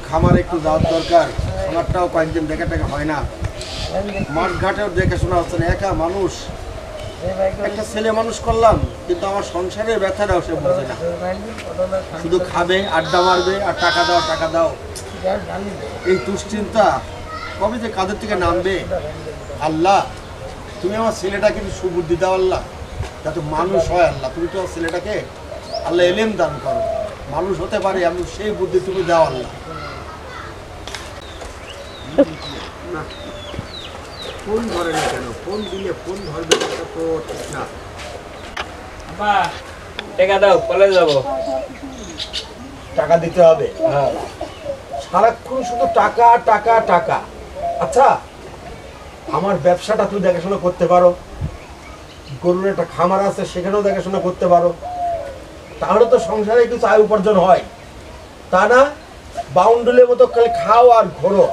খামার একটু যাওয়ার দরকার, খামারটাও কয়েকদিন দেখা টেকা হয় না, মাঠ ঘাটেও দেখাশোনা হচ্ছে না, একা মানুষ, একটা ছেলে মানুষ করলাম কিন্তু আমার সংসারের ব্যথাটাও সে বোঝে না, শুধু খাবে আড্ডা মারবে আর টাকা দাও টাকা দাও, এই দুশ্চিন্তা কবে যে কাদের থেকে নামবে। আল্লাহ তুমি আমার ছেলেটাকে কিন্তু সুবুদ্ধি দাও আল্লাহ, যাতে মানুষ হয় আল্লাহ, তুমি তো আমার ছেলেটাকে আল্লাহ এলেম দান করো, মানুষ হতে পারে আমি সেই বুদ্ধি তুমি দাও আল্লাহ। ফোন ধরে না কেন? ফোন দিলে ফোন ধরবে এটা তো ঠিক না। টাকা দাও, কলেজ যাবো। টাকা দিতে হবে? হ্যাঁ। সারাক্ষণ শুধু টাকা টাকা টাকা। আচ্ছা আমার ব্যবসাটা তুই দেখাশোনা করতে পারো, গরুর একটা খামার আছে সেখানেও দেখাশোনা করতে পারো, তাহলে তো সংসারে কিছু আয় উপার্জন হয়, তা না বাউন্ডুলের মতো খালি খাও আর ঘোরো,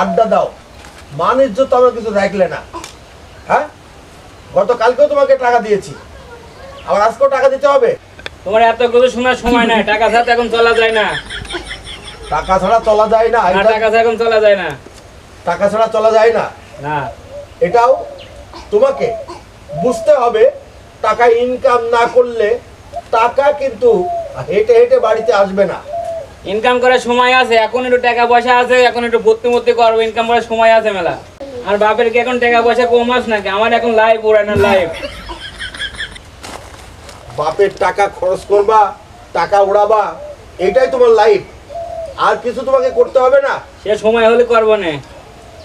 আড্ডা দাও, মান ইজ্জত তো আমার কিছু রাখলে না। হ্যাঁ, গতকালকেও তোমাকে টাকা দিয়েছি, আবার আজকেও টাকা দিতে হবে? তোমার এত কিছু শোনার সময় নাই, টাকা ছাড়া এখন চলা যায় না। টাকা ছাড়া চলা যায় না? টাকা ছাড়া এখন চলা যায় না। টাকা ছাড়া চলা যায় না না, এটাও তোমাকে বুঝতে হবে। টাকা ইনকাম না করলে টাকা কিন্তু হেঁটে হেঁটে বাড়িতে আসবে না। ইনকাম করার সময় আছে, এখন একটু টাকা পয়সা আছে, এখন একটু ভর্তি মর্তি করবো, ইনকাম করার সময় আছে মেলা। আর বাপের কি এখন টাকা পয়সা কম আছে নাকি? আমার এখন লাইফ ওড়ানোর লাইফ। বাপের টাকা খরচ করবা, টাকা উড়াবা, এটাই তোমার লাইফ, আর কিছু তোমাকে করতে হবে না। সে সময় হলে করবো না।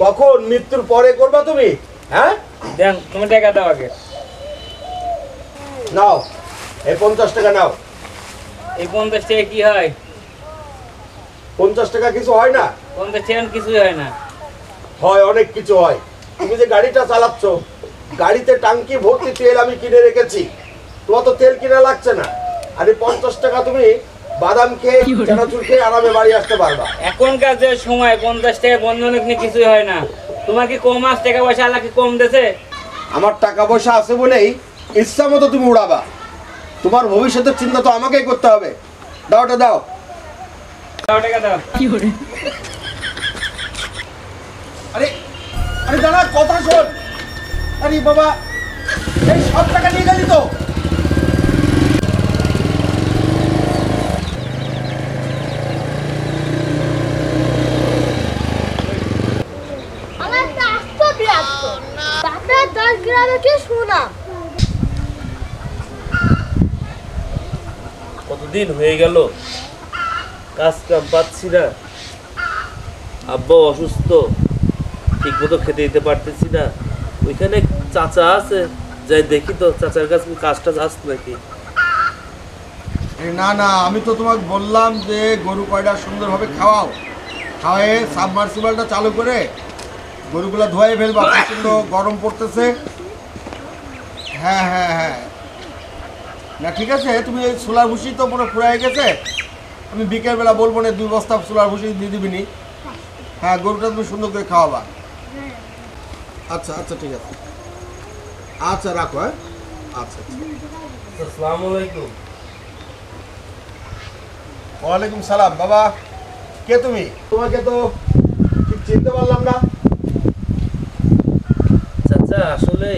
কখন? মৃত্যুর পরে করবা তুমি? হ্যাঁ, দেন তুমি টাকা দাও আগে। নাও এই 50 টাকা নাও। এই 50 টাকা কি হয়? 50 টাকা কিছু হয় না? 50 টাকা কিছুই হয় না। হয়, অনেক কিছু হয়। তুমি যে গাড়িটা চালাচ্ছ, গাড়িতে টাঙ্কি ভর্তি তেল আমি কিনে রেখেছি, তোমার তো তেল কিনা লাগছে না, আর এই 50 টাকা তুমি বাদাম খেয়ে চানাচুর খেয়ে আরামে বাড়ি আসতে পারবা। এখনকার যে সময় 50 টাকা বন্ধনের কিছুই হয় না। তোমার কি কম আছে টাকা পয়সা? আল্লাহ কি কম দিয়েছে? আমার টাকা পয়সা আছে বলেই ইচ্ছা মতো তুমি উড়াবা, তোমার ভবিষ্যতের চিন্তা তো আমাকেই করতে হবে। দাও ওটা দাও। দাও টাকা দাও। আরে আরে দাঁড়া, কথা শোন। আরে বাবা, এই সব টাকা নিয়ে গেলি তো? কতদিন হয়ে গেল কাজ কাম পাচ্ছি না, আব্বা অসুস্থ, ঠিক মতো খেতে দিতে পারতেছি না। ওইখানে চাচা আছে, যাই দেখি তো চাচার কাছে কাজটা আসছে নাকি। না না, আমি তো তোমাকে বললাম যে গরু কয়টা সুন্দরভাবে খাওয়াও, খাওয়ায়ে সাবমার্সিবলটা চালু করে গরুগুলা ধোয়াই ফেলবা, প্রচণ্ড গরম পড়তেছে। হ্যাঁ হ্যাঁ হ্যাঁ, না ঠিক আছে, তুমি ওই সোলার ভুসি তো পুরো ফুরাই গেছে, আমি বিকেলবেলা বলবো না 2 বস্তা সোলার ভুসি দিয়ে দিবি নি। হ্যাঁ, গরুটা তুমি সুন্দর করে খাওয়াবা। আচ্ছা আচ্ছা ঠিক আছে, আচ্ছা রাখো। হ্যাঁ আচ্ছা আচ্ছা। আসসালামু আলাইকুম। ওয়ালাইকুম সালাম। বাবা, কে তুমি? তোমাকে তো ঠিক চিনতে পারলাম না। চাচা আসলে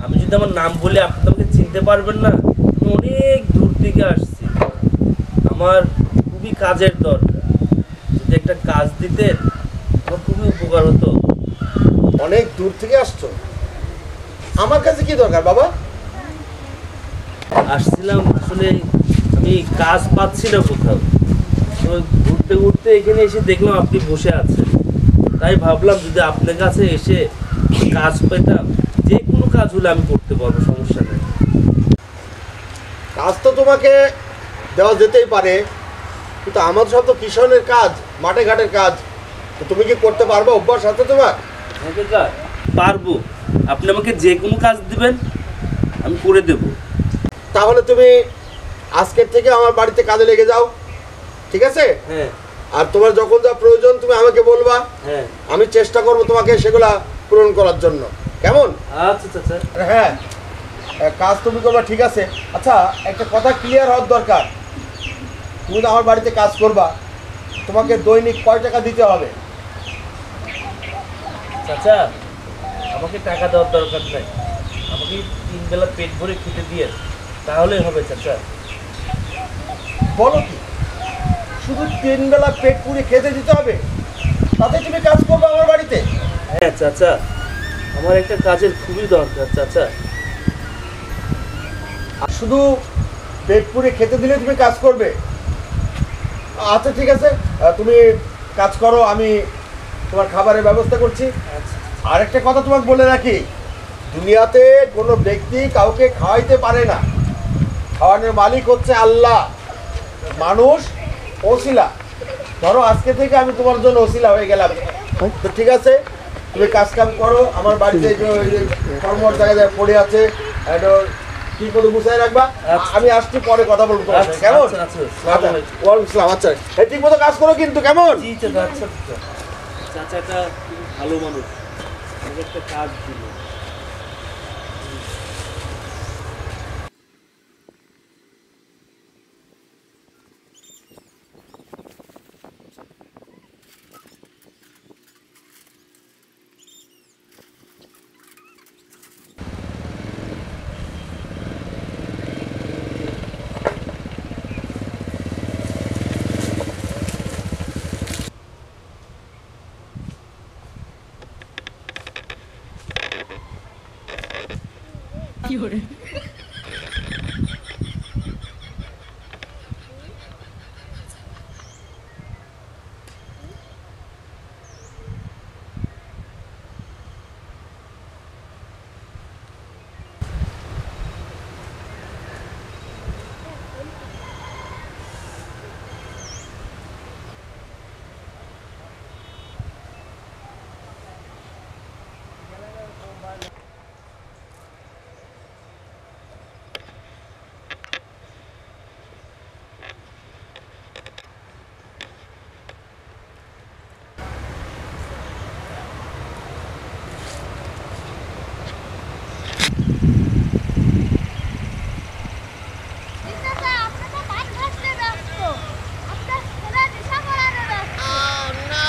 আমি যদি আমার নাম বলি আপনি তো আমাকে চিনতে পারবেন না, আমি অনেক দূর থেকে আসছি, আমার খুবই কাজের দরকার, যদি একটা কাজ দিতেন আমার খুবই উপকার হতো। অনেক দূর থেকে আসছো, আমার কাছে কি দরকার বাবা? আসছিলাম আসলে আমি কাজ পাচ্ছি না কোথাও, তো ঘুরতে ঘুরতে এখানে এসে দেখলাম আপনি বসে আছেন, তাই ভাবলাম যদি আপনার কাছে এসে কাজ পেতাম, যে কোনো কাজ হলে আমি করতে পারবো, সমস্যা নেই। কাজ তো তোমাকে দেওয়া যেতেই পারে, কিন্তু আমার সব তো কিষানের কাজ, মাঠে ঘাটের কাজ, তো তুমি কি করতে পারবে? অভ্যাস আছে তোমার? পারবো, আপনি আমাকে যে কোনো কাজ দিবেন আমি করে দেব। তাহলে তুমি আজকের থেকে আমার বাড়িতে কাজে লেগে যাও, ঠিক আছে? হ্যাঁ আর তোমার যখন যা প্রয়োজন তুমি আমাকে বলবা, হ্যাঁ আমি চেষ্টা করবো তোমাকে সেগুলা পূরণ করার জন্য, কেমন? আচ্ছা আচ্ছা। হ্যাঁ, কাজ তুমি করবা, ঠিক আছে। আচ্ছা, একটা কথা ক্লিয়ার হওয়ার দরকার, তুমি তো আমার বাড়িতে কাজ করবা, তোমাকে দৈনিক কয় টাকা দিতে হবে? চাচা আমাকে টাকা দেওয়ার দরকার নাই, আমাকে 3 বেলা পেট ভরে খেতে দিয়ে তাহলেই হবে চাচা। বলো কি, শুধু 3 বেলা পেট পুড়ে খেতে দিতে হবে? তাতে তুমি কাজ করবে আমার বাড়িতে? হ্যাঁ চাচা, আমার একটা কাজের খুবই দরকার চাচা। আর শুধু পেট পুড়ে খেতে দিলে তুমি কাজ করবে? আচ্ছা ঠিক আছে, তুমি কাজ করো, আমি তোমার খাবারের ব্যবস্থা করছি। আচ্ছা আরেকটা কথা তোমাকে বলে রাখি, দুনিয়াতে কোনো ব্যক্তি কাউকে খাওয়াইতে পারে না, খাওয়ানোর মালিক হচ্ছে আল্লাহ, মানুষ ওসিলা। ধরো আজকে থেকে আমি তোমার জন্য ওসিলা হয়ে গেলাম, তো ঠিক আছে তুমি কাজ কাম করো। আমার বাড়িতে কর্মর জায়গায় পড়ে আছে, ঠিক মতো গুছাই রাখবা। আমি আসছি, পরে কথা বলবো তোমার সাথে, কেমন? ওয়ালাইকুম আসসালাম। আচ্ছা ঠিক মতো কাজ করো কিন্তু, কেমন? জি চাচা। আচ্ছা চাচাটা খুব ভালো মানুষ, আমাকে একটা কাজ দিল।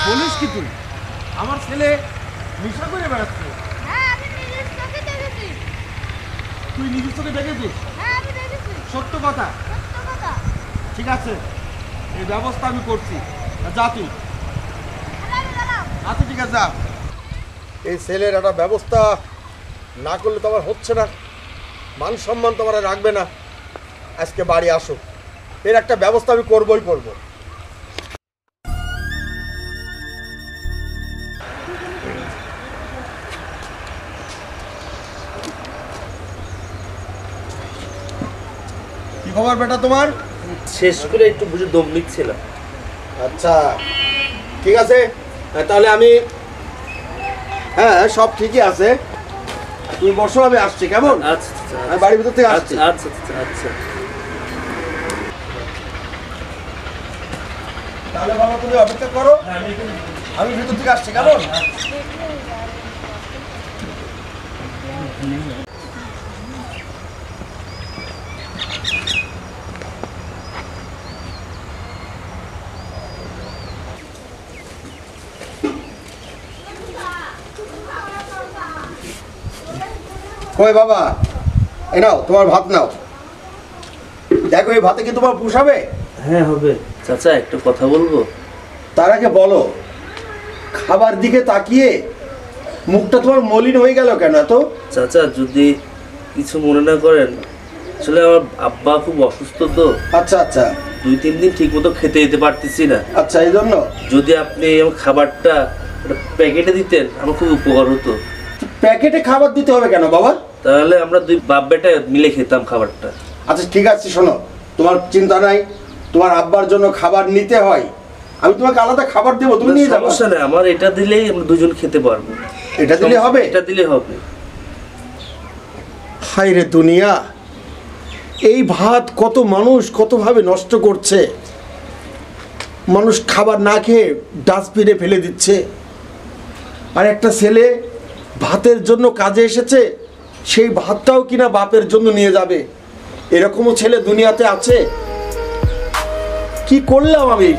বলিস কি তুই? আমার ছেলে নেশা করে বেড়াচ্ছে? তুই নিজের চোখে দেখেছিস? সত্য কথা? ঠিক আছে, এই ব্যবস্থা আমি করছি, যা তুই। আচ্ছা ঠিক আছে, যা। এই ছেলের একটা ব্যবস্থা না করলে তো আমার হচ্ছে না, মান সম্মান তোমার রাখবে না। আজকে বাড়ি আসো, এর একটা ব্যবস্থা আমি করবই করব। কি খবর বেটা তোমার? শেষ করে একটু বুঝে দম নিচ্ছিলাম। আচ্ছা ঠিক আছে, তাহলে আমি, হ্যাঁ সব ঠিকই আছে, তুমি বসো, আমি আসছি, কেমন? আচ্ছা আচ্ছা আমি বাড়ির ভিতর থেকে আসছি। আচ্ছা আচ্ছা আচ্ছা। তাহলে বাবা তুমি অপেক্ষা করো, আমি ভিতর থেকে আসছি, কেমন? কই বাবা, এ নাও তোমার ভাত নাও। দেখো এই ভাতে কি তোমার পুষাবে? হ্যাঁ হবে। চাচা একটু কথা বলবো? তার আগে বলো, খাবার দিকে তাকিয়ে মুখটা তোমার মলিন হয়ে গেল কেন এত? চাচা যদি কিছু মনে না করেন, আসলে আমার আব্বা খুব অসুস্থ তো। আচ্ছা আচ্ছা। 2-3 দিন ঠিক মতো খেতে যেতে পারতেছি না। আচ্ছা, এই জন্য? যদি আপনি আমার খাবারটা প্যাকেটে দিতেন আমার খুব উপকার হতো। প্যাকেটে খাবার দিতে হবে কেন বাবা? তাহলে আমরা 2 বাপ বেটা মিলে খেতাম খাবারটা। আচ্ছা ঠিক আছে, শোনো, তোমার চিন্তা নাই, তোমার আব্বার জন্য খাবার নিতে হয়, আমি তোমাকে আলাদা খাবার দেবো, তুমি নিয়ে যাবো। সমস্যা নেই, আমার এটা দিলেই আমরা দুজন খেতে পারবো। এটা দিলে হবে? এটা দিলে হবে। হায় রে দুনিয়া, এই ভাত কত মানুষ কতভাবে নষ্ট করছে, মানুষ খাবার না খেয়ে ডাস্টবিনে ফেলে দিচ্ছে, আর একটা ছেলে ভাতের জন্য কাজে এসেছে, সেই ভাতটাও কিনা বাপের জন্য নিয়ে যাবে। এরকমও ছেলে দুনিয়াতে আছে? কি করলাম আমি?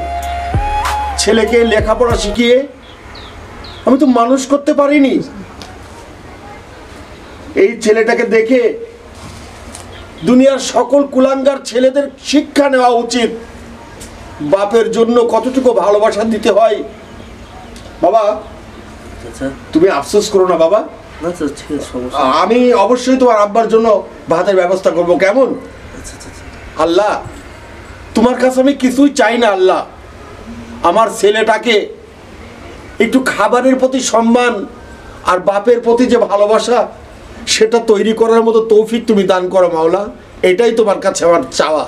ছেলেকে লেখাপড়া শিখিয়ে আমি তো মানুষ করতে পারিনি। এই ছেলেটাকে দেখে দুনিয়ার সকল কুলাঙ্গার ছেলেদের শিক্ষা নেওয়া উচিত বাপের জন্য কতটুকু ভালোবাসা দিতে হয়। বাবা, আচ্ছা তুমি আফসোস করো না বাবা, আচ্ছা ঠিক আছে, সমস্যা আমি অবশ্যই তোমার আব্বার জন্য ভাতের ব্যবস্থা করব। কেমন? আচ্ছা আচ্ছা আচ্ছা। আল্লাহ, তোমার কাছে আমি কিছুই চাই না আল্লাহ, আমার ছেলেটাকে একটু খাবারের প্রতি সম্মান আর বাপের প্রতি যে ভালোবাসা সেটা তৈরি করার মতো তৌফিক তুমি দান করো মাওলা, এটাই তোমার কাছে আমার চাওয়া।